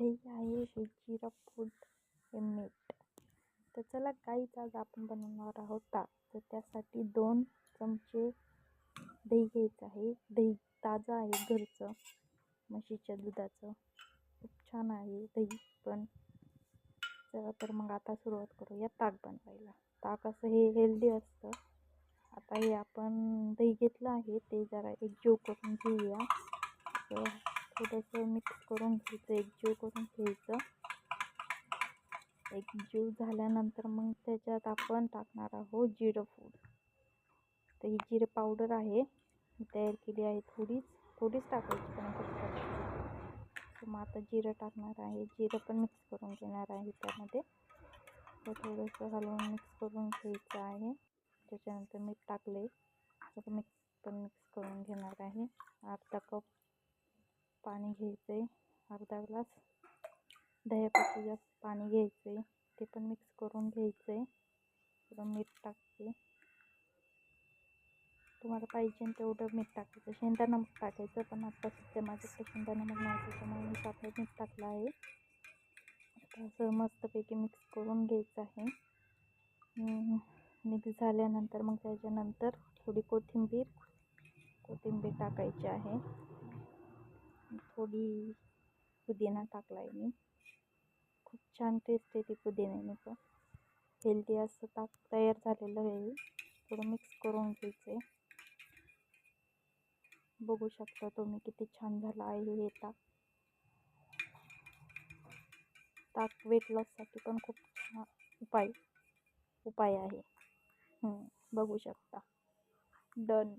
दही आहे हे जिरा फूड हे मीठ. तर चला गाईज, आज आपण बनवणार आहोत ताक. तर त्यासाठी 2 चमचे दही घ्यायचं आहे. दही ताजं आहे, घरचं, म्हशीच्या दुधाचं. खूप छान आहे दही पण. चला तर मग आता सुरुवात करूया ताक बनवायला. ताक असं हे हेल्दी असतं. आता हे आपण दही घेतलं आहे ते जरा एकजीव करून घेऊया. तर थोडंसं मिक्स करून घ्यायचं, एकजीव करून घ्यायचं. एकजीव झाल्यानंतर मग त्याच्यात आपण टाकणार आहोत जिरं पूड. तर ही जिरे पावडर आहे, तयार केली आहे. थोडीच टाकायची, पण खूप टाकायची. तर मग आता जिरं टाकणार आहे. जिरं पण मिक्स करून घेणार आहे त्यामध्ये. तर थोडंसं हलवून मिक्स करून घ्यायचं आहे. त्याच्यानंतर मीठ टाकले. तर मिक्स करून घेणार आहे. अर्धा कप पाणी घ्यायचं आहे, अर्धा ग्लास. दह्यापेक्षा जास्त पाणी घ्यायचं आहे, ते पण मिक्स करून घ्यायचं आहे. थोडं मीठ टाकते, तुम्हाला पाहिजे तेवढं मीठ टाकायचं. शेंगदाणा नमक टाकायचं, पण आता सध्या माझ्याकडे शेंगदाणा नमक नव्हतं त्यामुळे मी साखर मीठ टाकलं आहे. आता असं मस्तपैकी मिक्स करून घ्यायचं आहे. मिक्स झाल्यानंतर मग त्याच्यानंतर थोडी कोथिंबीर टाकायची आहे. थोडी पुदिना टाकला आहे मी. खूप छान टेस्ट येते पुदिन्याने पण. हेल्दी असं ताक तयार झालेलं आहे. थोडं मिक्स करून घ्यायचं आहे. बघू शकता तुम्ही किती छान झालं आहे हे ताक. ताक वेट लॉससाठी पण खूप छान उपाय आहे. बघू शकता. डन.